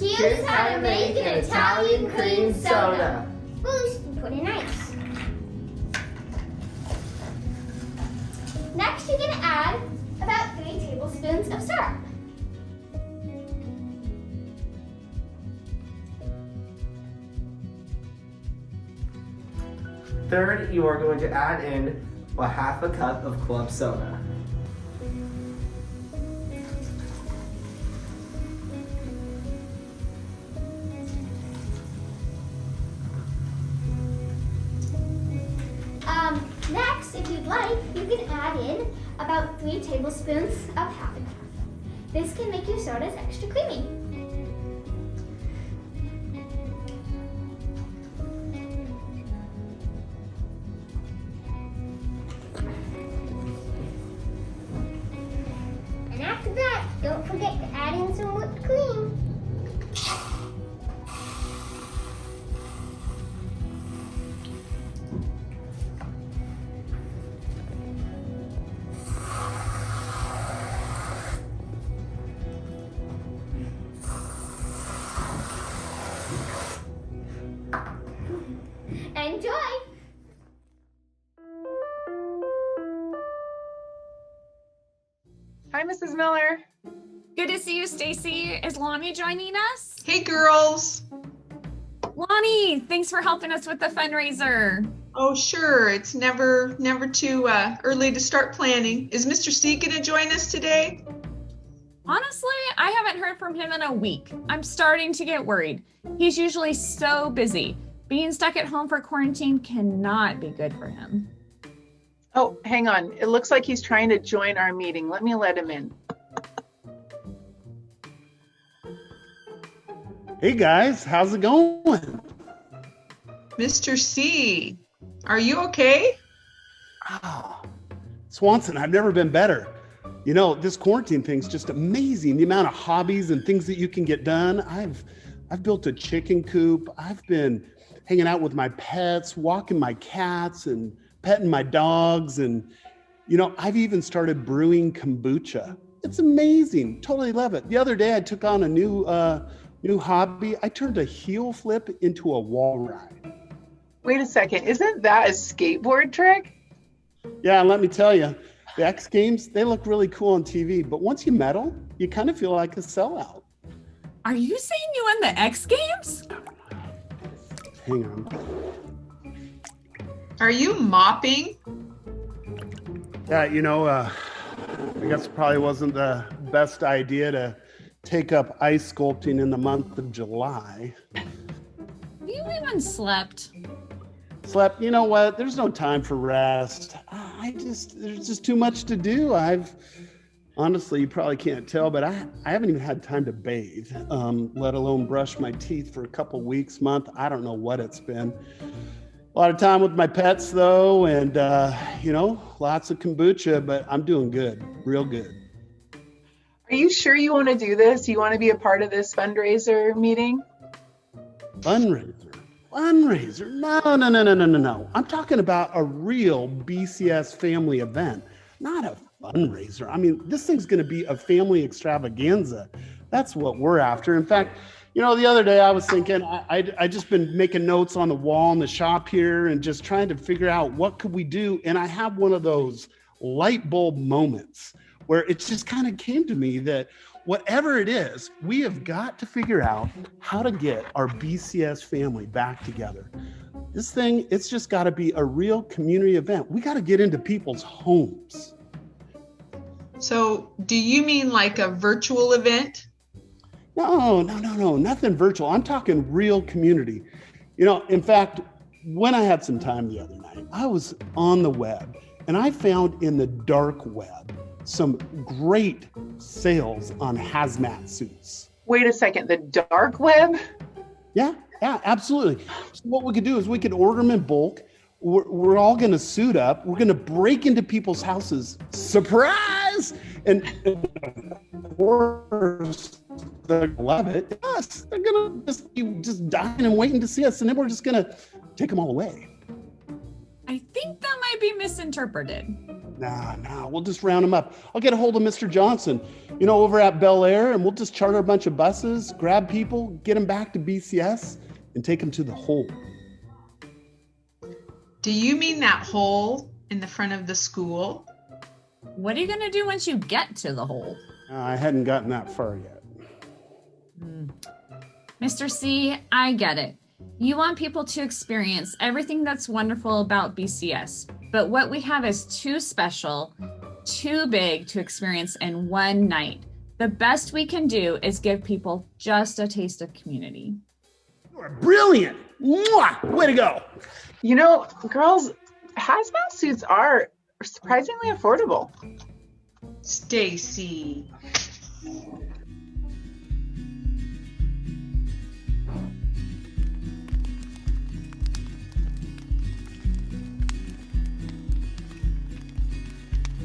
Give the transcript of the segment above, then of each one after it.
Here's how to make an Italian cream soda. First, you put in ice. Next, you're going to add about 3 tablespoons of syrup. Third, you are going to add in a half a cup of club soda. Next, if you'd like, you can add in about 3 tablespoons of half and half. This can make your sodas extra creamy. And after that, don't forget to add in some whipped cream. Enjoy! Hi, Mrs. Miller. Good to see you, Stacy. Is Lonnie joining us? Hey, girls. Lonnie, thanks for helping us with the fundraiser. Oh, sure. It's never too early to start planning. Is Mr. C going to join us today? Honestly, I haven't heard from him in a week. I'm starting to get worried. He's usually so busy. Being stuck at home for quarantine cannot be good for him. Oh, hang on. It looks like he's trying to join our meeting. Let me let him in. Hey guys, how's it going? Mr. C, are you okay? Oh, Swanson, I've never been better. You know, this quarantine thing's just amazing. The amount of hobbies and things that you can get done. I've built a chicken coop. I've been hanging out with my pets, walking my cats and petting my dogs. And, you know, I've even started brewing kombucha. It's amazing. Totally love it. The other day I took on a new hobby. I turned a heel flip into a wall ride. Wait a second. Isn't that a skateboard trick? Yeah, and let me tell you, the X Games, they look really cool on TV, but once you medal, you kind of feel like a sellout. Are you saying you won the X Games? Hang on. Are you mopping? Yeah, you know, I guess it probably wasn't the best idea to take up ice sculpting in the month of July. You even slept. You know what? There's no time for rest. There's just too much to do. Honestly, you probably can't tell, but I haven't even had time to bathe, let alone brush my teeth for a couple weeks, month. I don't know what it's been. A lot of time with my pets though, and you know, lots of kombucha, but I'm doing good, real good. Are you sure you want to do this? You want to be a part of this fundraiser meeting? Fundraiser? No. I'm talking about a real BCS family event, not a fundraiser. I mean, this thing's going to be a family extravaganza. That's what we're after. In fact, you know, the other day I was thinking, I just been making notes on the wall in the shop here and just trying to figure out what could we do. And I have one of those light bulb moments where it just kind of came to me that whatever it is, we have got to figure out how to get our BCS family back together. This thing, it's just got to be a real community event. We got to get into people's homes. So do you mean like a virtual event? No, nothing virtual. I'm talking real community. You know, in fact, when I had some time the other night, I was on the web and I found in the dark web some great sales on hazmat suits. Wait a second, the dark web? Yeah, absolutely. So what we could do is we could order them in bulk. We're all going to suit up. We're going to break into people's houses. Surprise! And of course, they're going to love it. Yes, they're going to just be dying and waiting to see us. And then we're just going to take them all away. I think that might be misinterpreted. Nah, we'll just round them up. I'll get a hold of Mr. Johnson, over at Bel Air, and we'll just charter a bunch of buses, grab people, get them back to BCS, and take them to the hole. Do you mean that hole in the front of the school? What are you going to do once you get to the hole? I hadn't gotten that far yet. Mr. C, I get it. You want people to experience everything that's wonderful about BCS, but what we have is too special, too big to experience in one night. The best we can do is give people just a taste of community. You are brilliant. Mwah! Way to go. Girls, hazmat suits are surprisingly affordable. Stacy.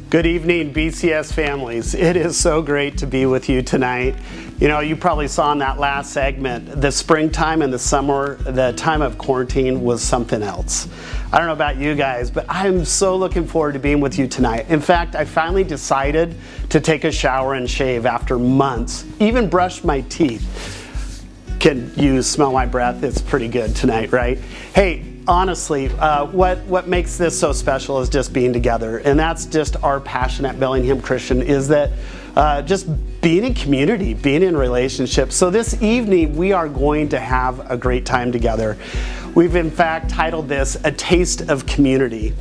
Good evening, BCS families. It is so great to be with you tonight. You probably saw in that last segment, the springtime and the summer, the time of quarantine was something else. I don't know about you guys, but I'm so looking forward to being with you tonight. In fact, I finally decided to take a shower and shave after months, even brush my teeth. Can you smell my breath? It's pretty good tonight, right? Hey, honestly, what makes this so special is just being together, and that's just our passion at Bellingham Christian, is that just being in community, being in relationships. So this evening we are going to have a great time together. We've in fact titled this A Taste of Community.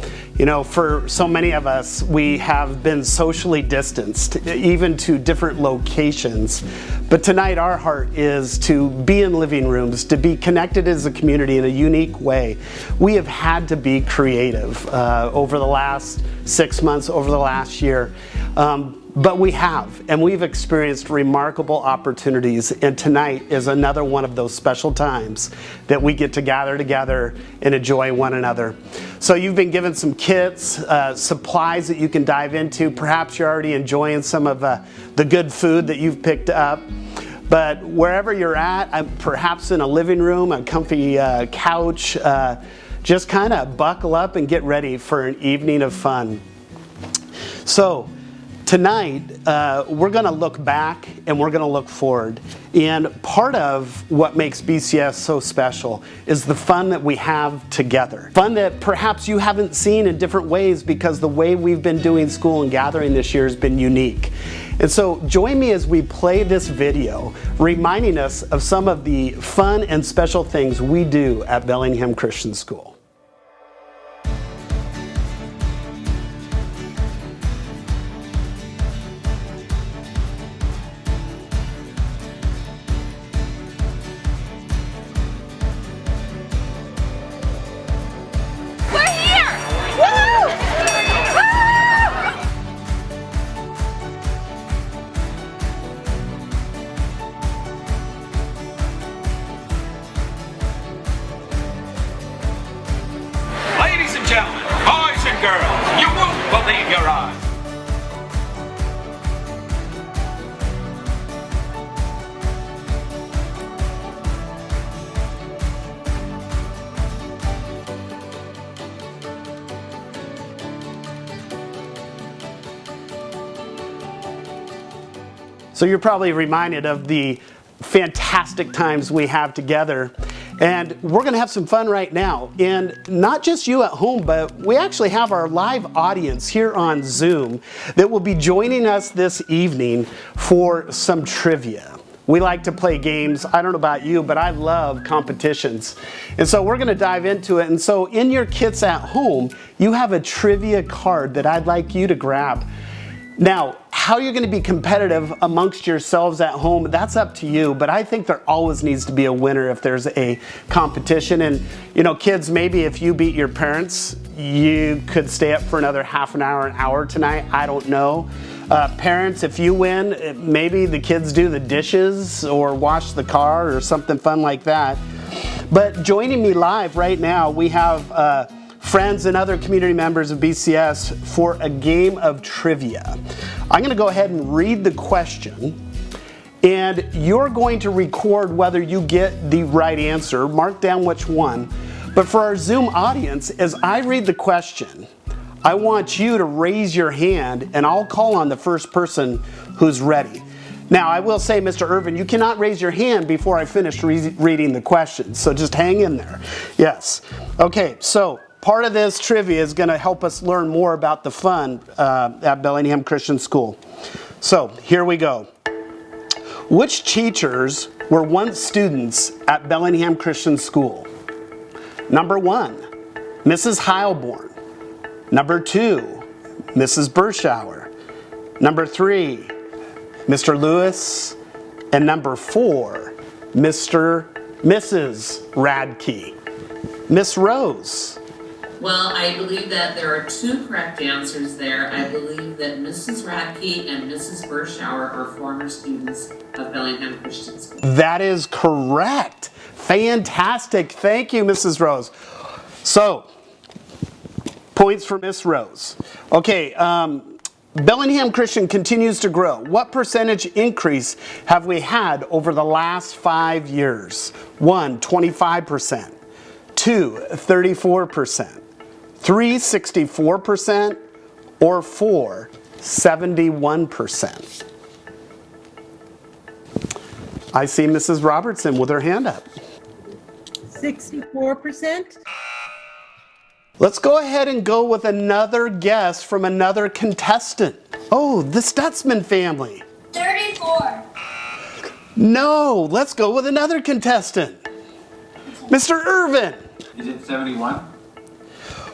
For so many of us, we have been socially distanced, even to different locations. But tonight our heart is to be in living rooms, to be connected as a community in a unique way. We have had to be creative over the last 6 months, over the last year. But we have, and we've experienced remarkable opportunities, and tonight is another one of those special times that we get to gather together and enjoy one another. So you've been given some kits, supplies that you can dive into. Perhaps you're already enjoying some of the good food that you've picked up. But wherever you're at, perhaps in a living room, a comfy couch, just kind of buckle up and get ready for an evening of fun. So, tonight, we're going to look back and we're going to look forward. And part of what makes BCS so special is the fun that we have together. Fun that perhaps you haven't seen in different ways because the way we've been doing school and gathering this year has been unique. And so join me as we play this video, reminding us of some of the fun and special things we do at Bellingham Christian School. Ladies and gentlemen, boys and girls, you won't believe your eyes. So you're probably reminded of the fantastic times we have together. And we're going to have some fun right now. And not just you at home, but we actually have our live audience here on Zoom that will be joining us this evening for some trivia. We like to play games. I don't know about you, but I love competitions. And so we're going to dive into it. And so in your kits at home, you have a trivia card that I'd like you to grab. Now, how you're going to be competitive amongst yourselves at home, that's up to you, but I think there always needs to be a winner if there's a competition. And, kids, maybe if you beat your parents, you could stay up for another half an hour tonight. I don't know. Parents, if you win, maybe the kids do the dishes or wash the car or something fun like that. But joining me live right now, we have friends and other community members of BCS for a game of trivia. I'm going to go ahead and read the question, and you're going to record whether you get the right answer, mark down which one. But for our Zoom audience, as I read the question, I want you to raise your hand and I'll call on the first person who's ready. Now, I will say, Mr. Irvin, you cannot raise your hand before I finish reading the questions, so just hang in there. Yes. Okay, so part of this trivia is going to help us learn more about the fun at Bellingham Christian School. So, here we go. Which teachers were once students at Bellingham Christian School? Number 1, Mrs. Heilborn. Number 2, Mrs. Burschauer. Number 3, Mr. Lewis. And number 4, Mrs. Radke. Miss Rose. Well, I believe that there are 2 correct answers there. I believe that Mrs. Radke and Mrs. Burschauer are former students of Bellingham Christian School. That is correct. Fantastic. Thank you, Mrs. Rose. So, points for Miss Rose. Okay, Bellingham Christian continues to grow. What percentage increase have we had over the last 5 years? 1, 25%. 2, 34%. 3, 64%. Or 4, 71%. I see Mrs. Robertson with her hand up. 64%. Let's go ahead and go with another guess from another contestant. Oh, the Stutzman family. 34. No, let's go with another contestant. Mr. Irvin. Is it 71?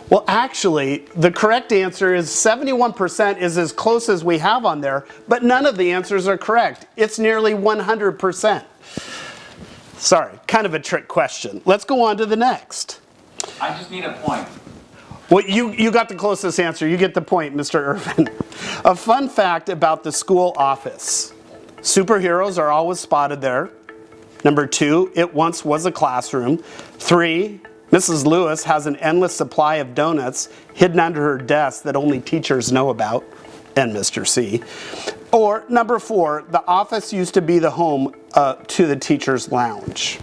Well, actually, the correct answer is 71% is as close as we have on there, but none of the answers are correct. It's nearly 100%. Sorry, kind of a trick question. Let's go on to the next. I just need a point. Well, you got the closest answer. You get the point, Mr. Irvin. A fun fact about the school office. Superheroes are always spotted there. Number 2, it once was a classroom. 3, Mrs. Lewis has an endless supply of donuts hidden under her desk that only teachers know about, and Mr. C. Or number 4, the office used to be the home to the teacher's lounge.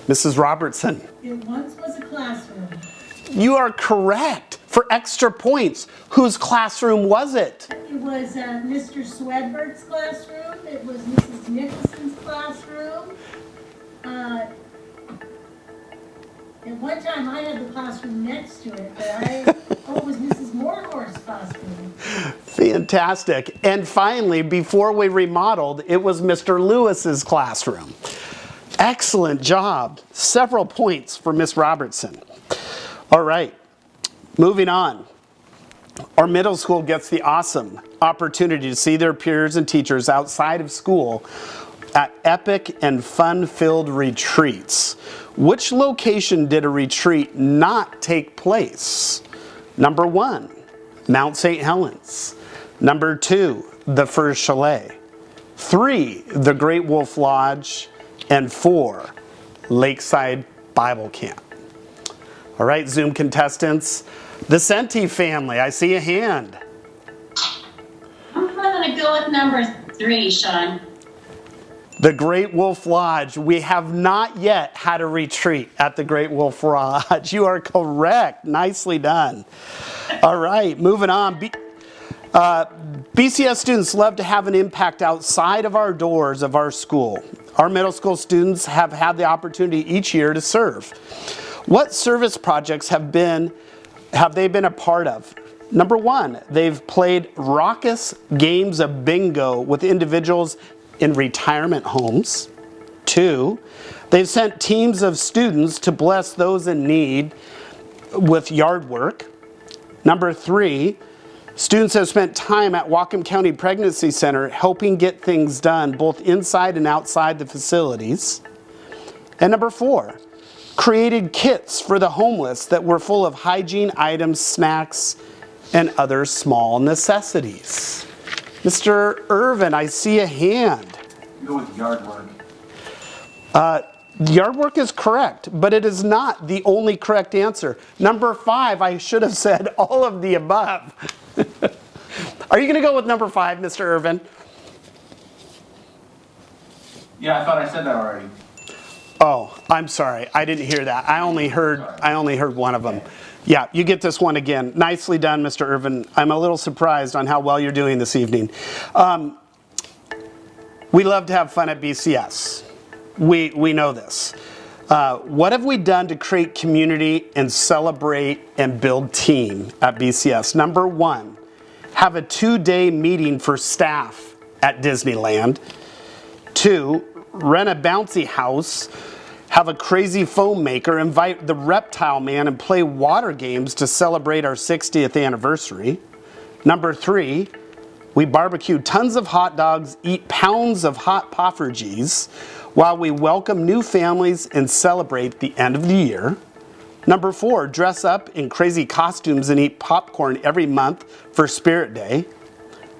Mrs. Robertson. It once was a classroom. You are correct. For extra points, whose classroom was it? It was Mr. Swedbert's classroom. It was Mrs. Nicholson's classroom. At one time, I had the classroom next to it, but it was Mrs. Morehorse's classroom. Fantastic. And finally, before we remodeled, it was Mr. Lewis's classroom. Excellent job. Several points for Miss Robertson. All right, moving on. Our middle school gets the awesome opportunity to see their peers and teachers outside of school at epic and fun-filled retreats. Which location did a retreat not take place? Number 1, Mount St. Helens. Number 2, the Fur Chalet. 3, the Great Wolf Lodge. And 4, Lakeside Bible Camp. All right, Zoom contestants. The Senti family, I see a hand. I'm going to go with number 3, Sean. The Great Wolf Lodge. We have not yet had a retreat at the Great Wolf Lodge. You are correct. Nicely done. All right, moving on. BCS students love to have an impact outside of our doors of our school. Our middle school students have had the opportunity each year to serve. What service projects have they been a part of? Number 1, they've played raucous games of bingo with individuals in retirement homes. 2, they've sent teams of students to bless those in need with yard work. Number 3, students have spent time at Whatcom County Pregnancy Center helping get things done both inside and outside the facilities. And number 4, created kits for the homeless that were full of hygiene items, snacks, and other small necessities. Mr. Irvin, I see a hand. Go with yard work. Yard work is correct, but it is not the only correct answer. Number 5, I should have said all of the above. Are you going to go with number 5, Mr. Irvin? Yeah, I thought I said that already. Oh, I'm sorry. I didn't hear that. I only heard one of them. Yeah, you get this one again. Nicely done, Mr. Irvin. I'm a little surprised on how well you're doing this evening. We love to have fun at BCS. We know this. What have we done to create community and celebrate and build team at BCS? Number one, have a 2-day meeting for staff at Disneyland. 2, rent a bouncy house, have a crazy foam maker, invite the reptile man and play water games to celebrate our 60th anniversary. Number 3, we barbecue tons of hot dogs, eat pounds of hot poffertjes while we welcome new families and celebrate the end of the year. Number 4, dress up in crazy costumes and eat popcorn every month for Spirit Day.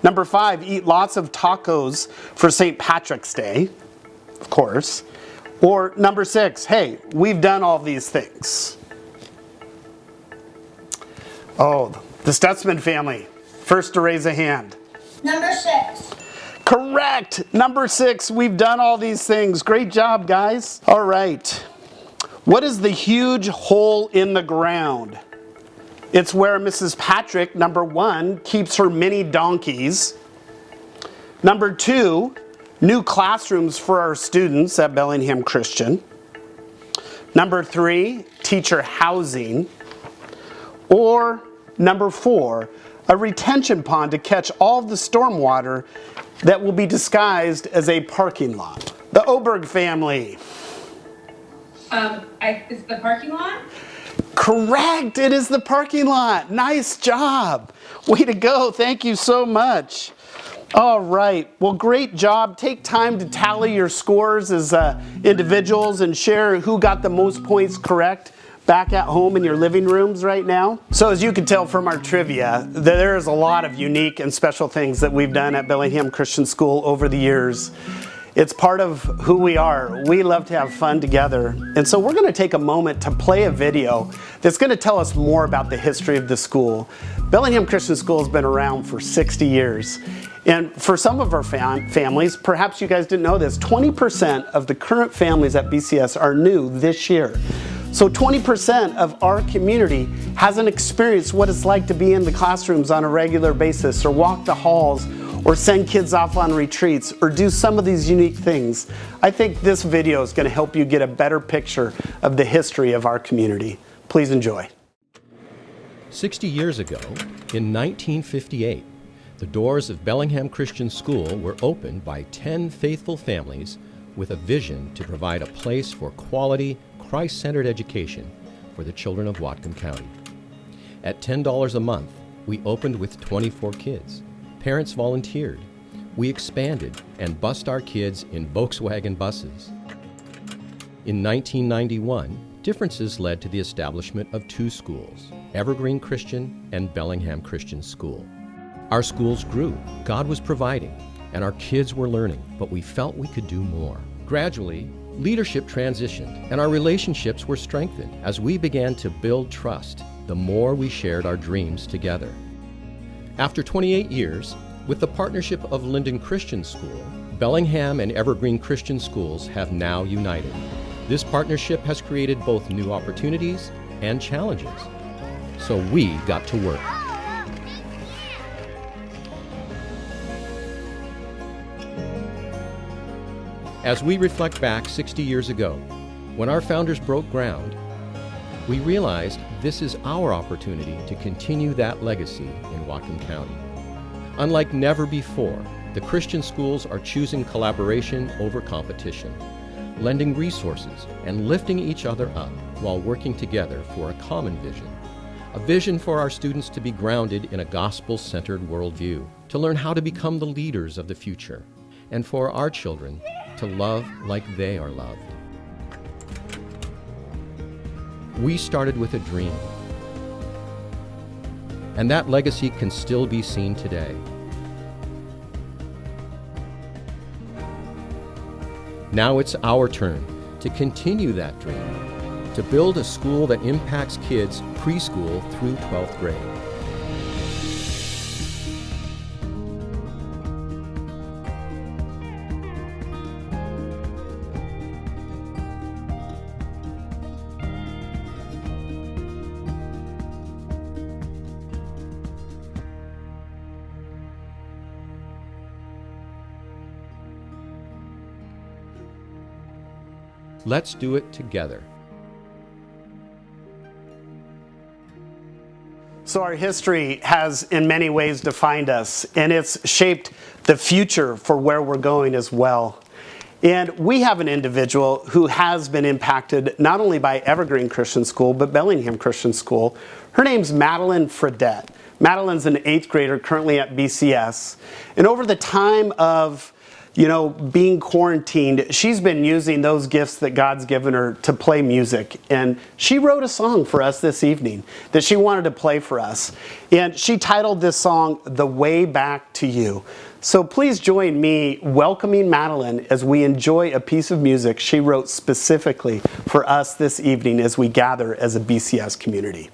Number 5, eat lots of tacos for St. Patrick's Day, of course. Or number 6, hey, we've done all these things. Oh, the Stutzman family, first to raise a hand. Number 6. Correct. Number 6, we've done all these things. Great job, guys. All right. What is the huge hole in the ground? It's where Mrs. Patrick, number 1, keeps her mini donkeys. Number 2, new classrooms for our students at Bellingham Christian. Number 3, teacher housing. Or number 4, a retention pond to catch all of the stormwater that will be disguised as a parking lot. The Oberg family. It's the parking lot? Correct, it is the parking lot. Nice job. Way to go, thank you so much. All right, well, great job. Take time to tally your scores as individuals and share who got the most points correct back at home in your living rooms right now. So as you can tell from our trivia, there is a lot of unique and special things that we've done at Bellingham Christian School over the years. It's part of who we are. We love to have fun together. And so we're gonna take a moment to play a video that's gonna tell us more about the history of the school. Bellingham Christian School has been around for 60 years. And for some of our families, perhaps you guys didn't know this, 20% of the current families at BCS are new this year. So 20% of our community hasn't experienced what it's like to be in the classrooms on a regular basis, or walk the halls, or send kids off on retreats, or do some of these unique things. I think this video is going to help you get a better picture of the history of our community. Please enjoy. 60 years ago, in 1958, the doors of Bellingham Christian School were opened by 10 faithful families with a vision to provide a place for quality, Christ-centered education for the children of Whatcom County. At $10 a month, we opened with 24 kids. Parents volunteered. We expanded and bused our kids in Volkswagen buses. In 1991, differences led to the establishment of 2 schools, Evergreen Christian and Bellingham Christian School. Our schools grew, God was providing, and our kids were learning, but we felt we could do more. Gradually, leadership transitioned and our relationships were strengthened as we began to build trust the more we shared our dreams together. After 28 years, with the partnership of Linden Christian School, Bellingham and Evergreen Christian Schools have now united. This partnership has created both new opportunities and challenges. So we got to work. As we reflect back 60 years ago, when our founders broke ground, we realized this is our opportunity to continue that legacy in Whatcom County. Unlike never before, the Christian schools are choosing collaboration over competition, lending resources and lifting each other up while working together for a common vision. A vision for our students to be grounded in a gospel-centered worldview, to learn how to become the leaders of the future, and for our children to love like they are loved. We started with a dream, and that legacy can still be seen today. Now it's our turn to continue that dream, to build a school that impacts kids preschool through 12th grade. Let's do it together. So our history has in many ways defined us, and it's shaped the future for where we're going as well. And we have an individual who has been impacted not only by Evergreen Christian School, but Bellingham Christian School. Her name's Madeline Fredette. Madeline's an 8th grader currently at BCS. And over the time of being quarantined, she's been using those gifts that God's given her to play music. And she wrote a song for us this evening that she wanted to play for us. And she titled this song, "The Way Back to You." So please join me welcoming Madeline as we enjoy a piece of music she wrote specifically for us this evening as we gather as a BCS community.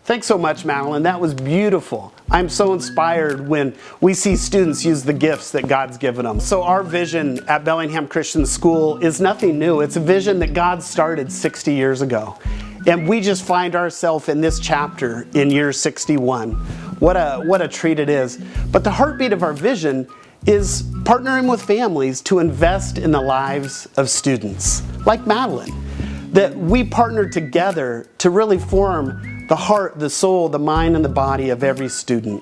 Thanks so much, Madeline. That was beautiful. I'm so inspired when we see students use the gifts that God's given them. So our vision at Bellingham Christian School is nothing new. It's a vision that God started 60 years ago. And we just find ourselves in this chapter in year 61. What a treat it is. But the heartbeat of our vision is partnering with families to invest in the lives of students, like Madeline. That we partner together to really form the heart, the soul, the mind, and the body of every student.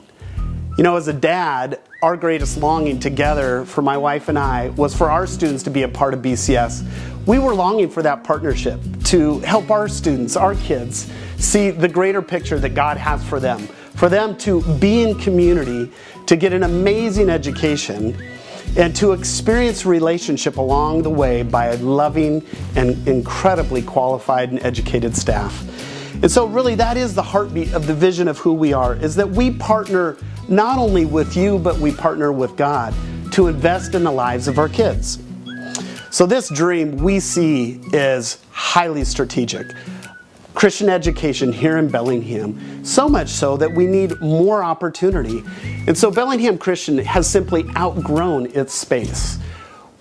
As a dad, our greatest longing together for my wife and I was for our students to be a part of BCS. We were longing for that partnership to help our students, our kids, see the greater picture that God has for them to be in community, to get an amazing education, and to experience relationship along the way by a loving and incredibly qualified and educated staff. And so really that is the heartbeat of the vision of who we are, is that we partner not only with you, but we partner with God to invest in the lives of our kids. So this dream we see is highly strategic. Christian education here in Bellingham, so much so that we need more opportunity. And so Bellingham Christian has simply outgrown its space.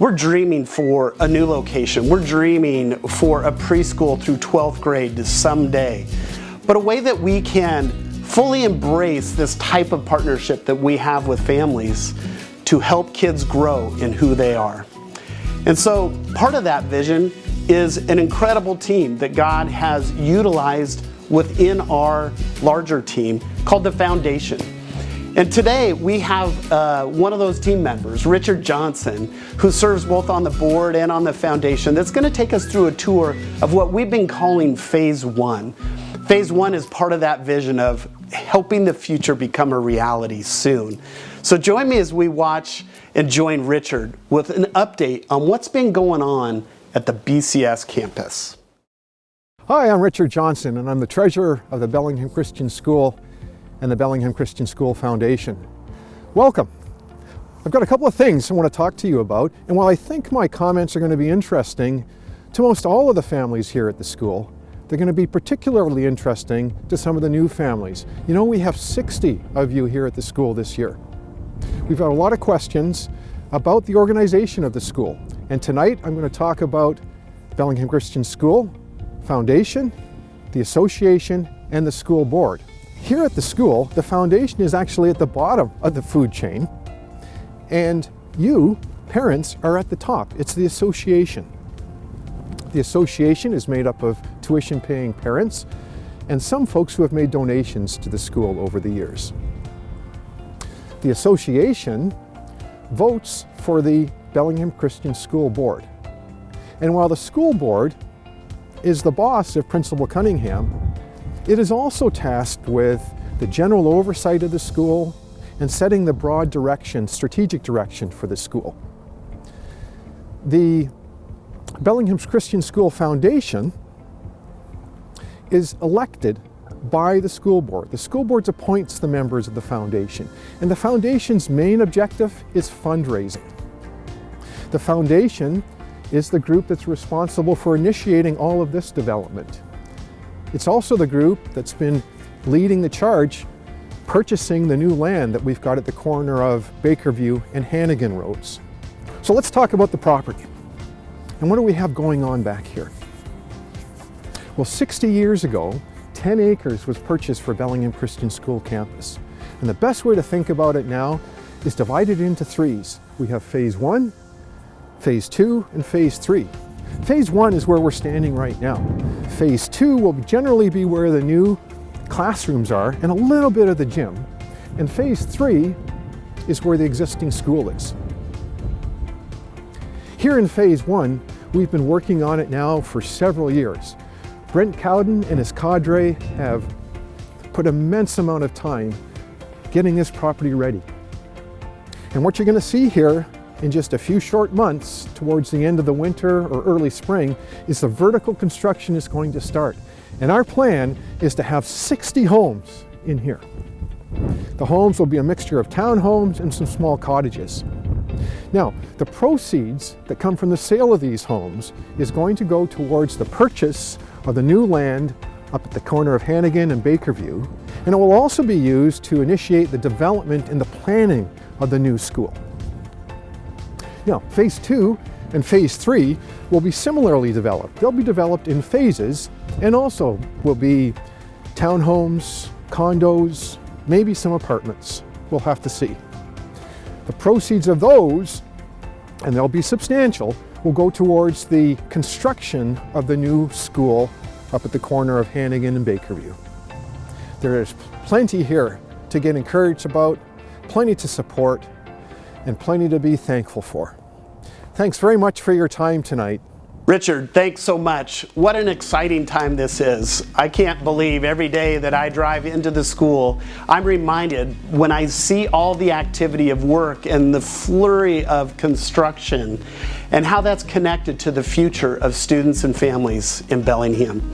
We're dreaming for a new location. We're dreaming for a preschool through 12th grade someday. But a way that we can fully embrace this type of partnership that we have with families to help kids grow in who they are. And so part of that vision is an incredible team that God has utilized within our larger team called the Foundation. And today we have one of those team members, Richard Johnson, who serves both on the board and on the foundation, that's going to take us through a tour of what we've been calling Phase 1. Phase 1 is part of that vision of helping the future become a reality soon. So join me as we watch and join Richard with an update on what's been going on at the BCS campus. Hi, I'm Richard Johnson, and I'm the treasurer of the Bellingham Christian School and the Bellingham Christian School Foundation. Welcome. I've got a couple of things I want to talk to you about, and while I think my comments are going to be interesting to most all of the families here at the school, They're going to be particularly interesting to some of the new families. You know, we have 60 of you here at the school this year. We've had a lot of questions about the organization of the school. And tonight I'm going to talk about Bellingham Christian School Foundation, the association, and the school board. Here at the school, the foundation is actually at the bottom of the food chain, and you, parents, are at the top. It's the association. The association is made up of tuition-paying parents and some folks who have made donations to the school over the years. The association votes for the Bellingham Christian School Board. And while the school board is the boss of Principal Cunningham, it is also tasked with the general oversight of the school and setting the broad direction, strategic direction for the school. The Bellingham Christian School Foundation is elected by the school board. The school board appoints the members of the foundation, and the foundation's main objective is fundraising. The foundation is the group that's responsible for initiating all of this development. It's also the group that's been leading the charge purchasing the new land that we've got at the corner of Bakerview and Hannigan Roads. So let's talk about the property. And what do we have going on back here? Well, 60 years ago, 10 acres was purchased for Bellingham Christian School campus. And the best way to think about it now is divided into threes. We have phase 1, phase 2, and phase 3. Phase 1 is where we're standing right now. Phase 2 will generally be where the new classrooms are and a little bit of the gym. And phase 3 is where the existing school is. Here in phase 1, we've been working on it now for several years. Brent Cowden and his cadre have put immense amount of time getting this property ready. And what you're going to see here in just a few short months towards the end of the winter or early spring is the vertical construction is going to start. And our plan is to have 60 homes in here. The homes will be a mixture of townhomes and some small cottages. Now, the proceeds that come from the sale of these homes is going to go towards the purchase of the new land up at the corner of Hannigan and Bakerview, and it will also be used to initiate the development and the planning of the new school. Now, phase 2 and phase 3 will be similarly developed. They'll be developed in phases and also will be townhomes, condos, maybe some apartments. We'll have to see. The proceeds of those, and they'll be substantial, will go towards the construction of the new school up at the corner of Hannigan and Bakerview. There is plenty here to get encouraged about, plenty to support, and plenty to be thankful for. Thanks very much for your time tonight. Richard, thanks so much. What an exciting time this is. I can't believe every day that I drive into the school, I'm reminded when I see all the activity of work and the flurry of construction and how that's connected to the future of students and families in Bellingham.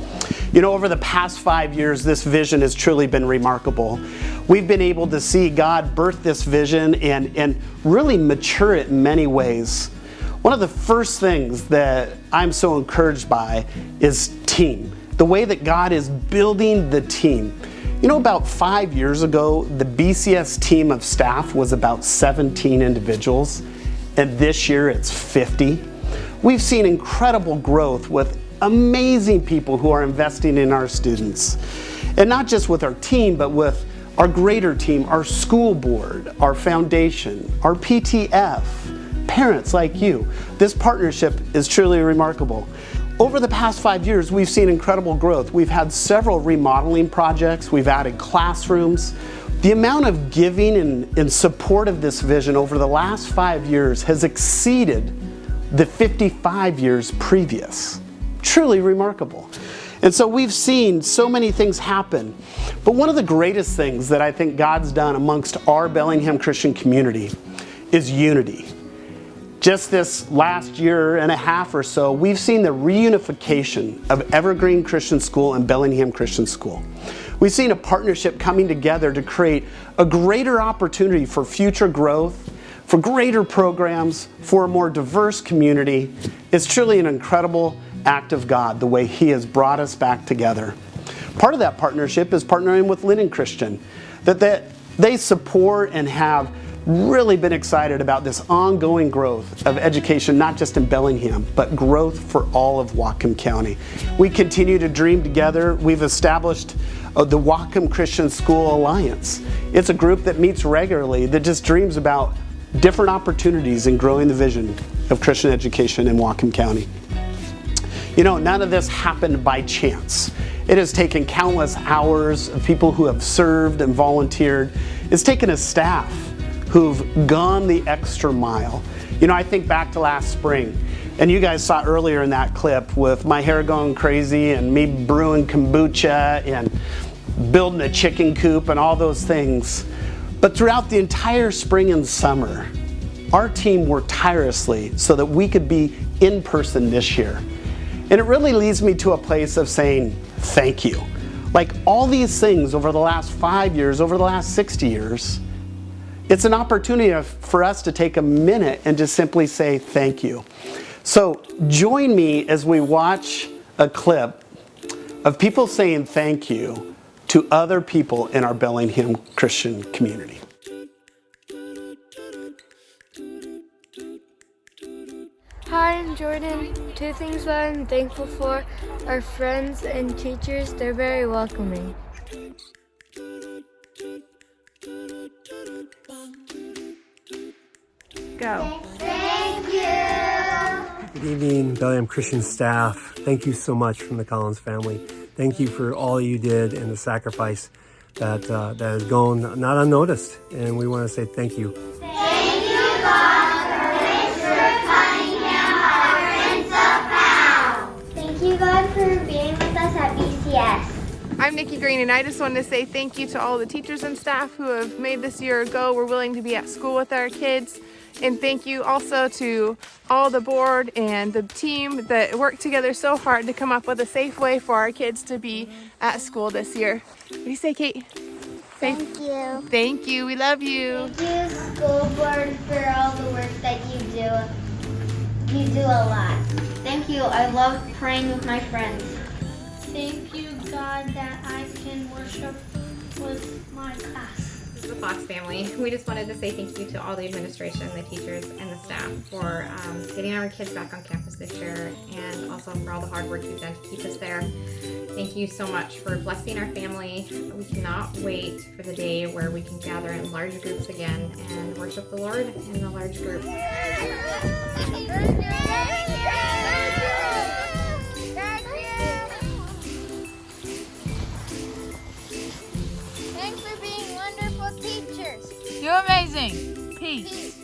You know, over the past 5 years, this vision has truly been remarkable. We've been able to see God birth this vision and really mature it in many ways. One of the first things that I'm so encouraged by is team. The way that God is building the team. You know, about 5 years ago, the BCS team of staff was about 17 individuals, and this year it's 50. We've seen incredible growth with amazing people who are investing in our students. And not just with our team, but with our greater team, our school board, our foundation, our PTF, parents like you. This partnership is truly remarkable. Over the past 5 years, we've seen incredible growth. We've had several remodeling projects. We've added classrooms. The amount of giving and support of this vision over the last 5 years has exceeded the 55 years previous. Truly remarkable. And so we've seen so many things happen. But one of the greatest things that I think God's done amongst our Bellingham Christian community is unity. Just this last year and a half or so, we've seen the reunification of Evergreen Christian School and Bellingham Christian School. We've seen a partnership coming together to create a greater opportunity for future growth, for greater programs, for a more diverse community. It's truly an incredible act of God, the way He has brought us back together. Part of that partnership is partnering with Lynn and Christian, that they support and have really been excited about this ongoing growth of education, not just in Bellingham, but growth for all of Whatcom County. We continue to dream together. We've established the Whatcom Christian School Alliance. It's a group that meets regularly that just dreams about different opportunities in growing the vision of Christian education in Whatcom County. You know, none of this happened by chance. It has taken countless hours of people who have served and volunteered. It's taken a staff who've gone the extra mile. You know, I think back to last spring, and you guys saw earlier in that clip with my hair going crazy and me brewing kombucha and building a chicken coop and all those things. But throughout the entire spring and summer, our team worked tirelessly so that we could be in person this year. And it really leads me to a place of saying thank you. Like all these things over the last 5 years, over the last 60 years, it's an opportunity for us to take a minute and just simply say thank you. So join me as we watch a clip of people saying thank you to other people in our Bellingham Christian community. Hi, I'm Jordan. Two things that I'm thankful for are friends and teachers. They're very welcoming. Go. Thank you. Good evening, Bellingham Christian staff. Thank you so much from the Collins family. Thank you for all you did and the sacrifice that has gone not unnoticed. And we want to say thank you. Thank you, God, for Mr. Cunningham, our Prince of Pow. Thank you, God, for being with us at BCS. I'm Nikki Green, and I just wanted to say thank you to all the teachers and staff who have made this year go. We're willing to be at school with our kids. And thank you also to all the board and the team that worked together so hard to come up with a safe way for our kids to be at school this year. What do you say, Kate? Thank you. Thank you. We love you. Thank you, school board, for all the work that you do. You do a lot. Thank you. I love praying with my friends. Thank you, God, that I can worship with my class. This is the Fox family. We just wanted to say thank you to all the administration, the teachers, and the staff for getting our kids back on campus this year, and also for all the hard work you've done to keep us there. Thank you so much for blessing our family. We cannot wait for the day where we can gather in large groups again and worship the Lord in a large group. Thanks for being wonderful teachers. You're amazing. Peace.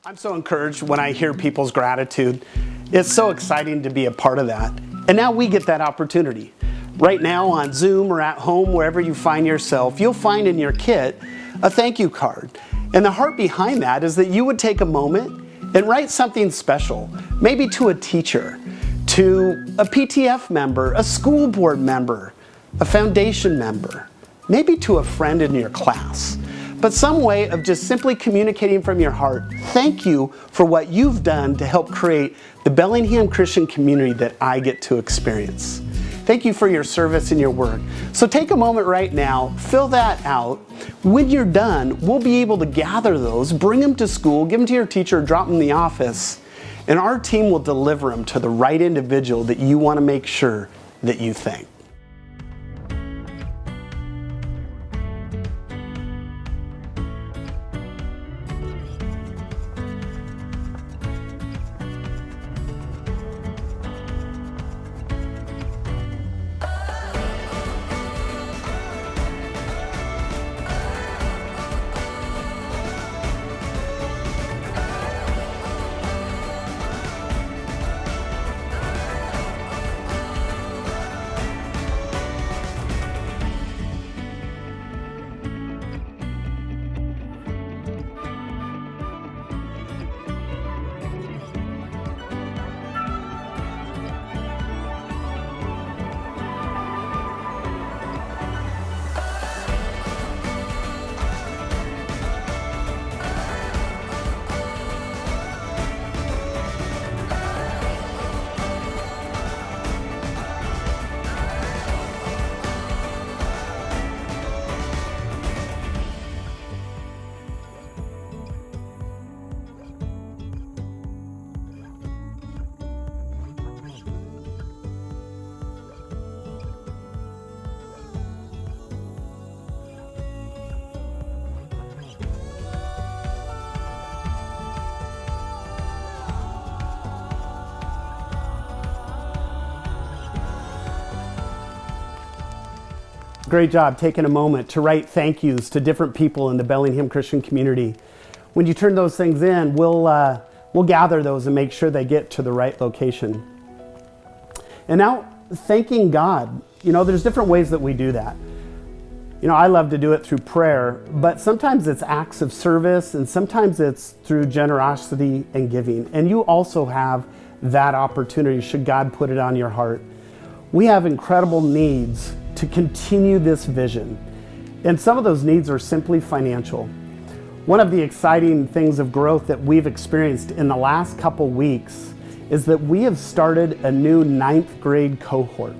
I'm so encouraged when I hear people's gratitude. It's so exciting to be a part of that. And now we get that opportunity. Right now on Zoom or at home, wherever you find yourself, you'll find in your kit a thank you card. And the heart behind that is that you would take a moment and write something special, maybe to a teacher, to a PTF member, a school board member, a foundation member, maybe to a friend in your class. But some way of just simply communicating from your heart, thank you for what you've done to help create the Bellingham Christian community that I get to experience. Thank you for your service and your work. So take a moment right now, fill that out. When you're done, we'll be able to gather those, bring them to school, give them to your teacher, drop them in the office, and our team will deliver them to the right individual that you want to make sure that you thank. Great job taking a moment to write thank yous to different people in the Bellingham Christian community. When you turn those things in, we'll gather those and make sure they get to the right location. And now, thanking God. You know, there's different ways that we do that. You know, I love to do it through prayer, but sometimes it's acts of service and sometimes it's through generosity and giving. And you also have that opportunity should God put it on your heart. We have incredible needs to continue this vision. And some of those needs are simply financial. One of the exciting things of growth that we've experienced in the last couple weeks is that we have started a new 9th grade cohort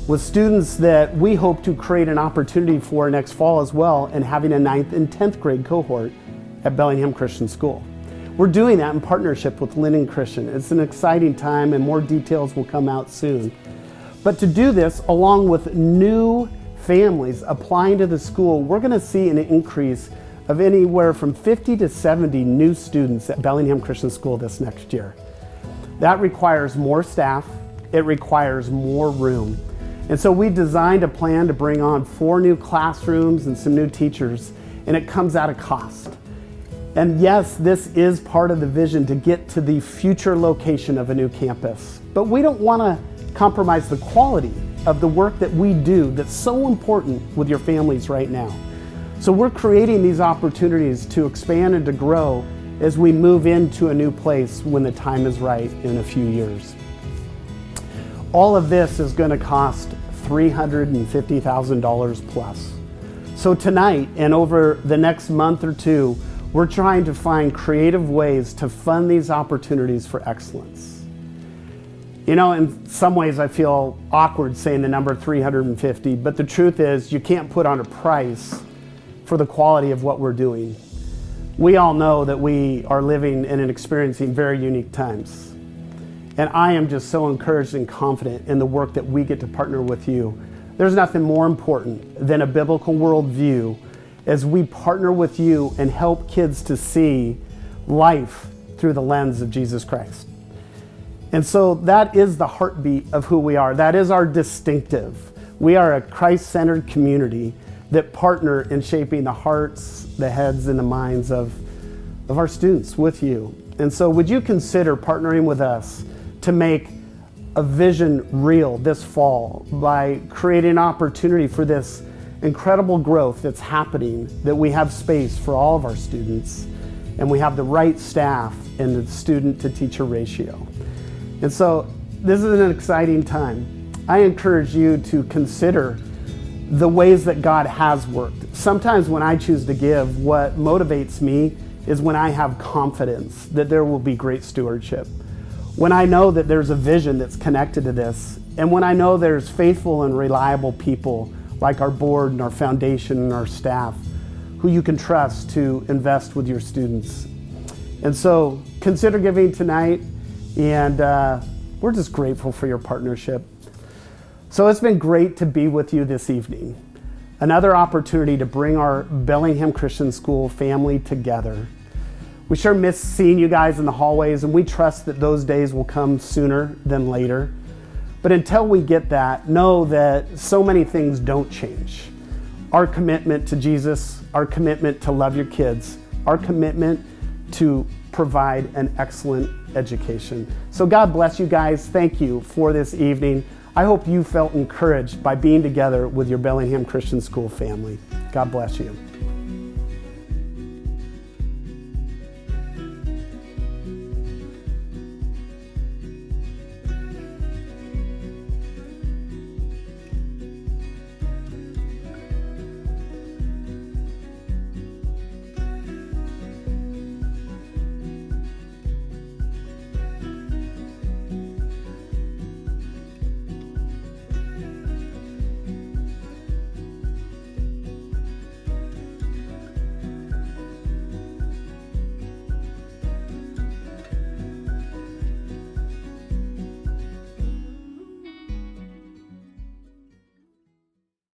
with students that we hope to create an opportunity for next fall as well, and having a 9th and 10th grade cohort at Bellingham Christian School. We're doing that in partnership with Linden Christian. It's an exciting time and more details will come out soon. But to do this, along with new families applying to the school, we're gonna see an increase of anywhere from 50 to 70 new students at Bellingham Christian School this next year. That requires more staff, it requires more room. And so we designed a plan to bring on 4 new classrooms and some new teachers, and it comes at a cost. And yes, this is part of the vision to get to the future location of a new campus. But we don't want to compromise the quality of the work that we do that's so important with your families right now. So we're creating these opportunities to expand and to grow as we move into a new place when the time is right in a few years. All of this is going to cost $350,000 plus. So tonight and over the next month or two, we're trying to find creative ways to fund these opportunities for excellence. You know, in some ways I feel awkward saying the number 350, but the truth is you can't put on a price for the quality of what we're doing. We all know that we are living and experiencing very unique times. And I am just so encouraged and confident in the work that we get to partner with you. There's nothing more important than a biblical worldview as we partner with you and help kids to see life through the lens of Jesus Christ. And so that is the heartbeat of who we are. That is our distinctive. We are a Christ-centered community that partner in shaping the hearts, the heads, and the minds of our students with you. And so would you consider partnering with us to make a vision real this fall by creating an opportunity for this incredible growth that's happening, that we have space for all of our students and we have the right staff and the student to teacher ratio. And so this is an exciting time. I encourage you to consider the ways that God has worked. Sometimes when I choose to give, what motivates me is when I have confidence that there will be great stewardship. When I know that there's a vision that's connected to this, and when I know there's faithful and reliable people like our board and our foundation and our staff who you can trust to invest with your students. And so consider giving tonight, and we're just grateful for your partnership. So it's been great to be with you this evening. Another opportunity to bring our Bellingham Christian School family together. We sure miss seeing you guys in the hallways, and we trust that those days will come sooner than later. But until we get that, know that so many things don't change. Our commitment to Jesus, our commitment to love your kids, our commitment to provide an excellent education. So God bless you guys. Thank you for this evening. I hope you felt encouraged by being together with your Bellingham Christian School family. God bless you.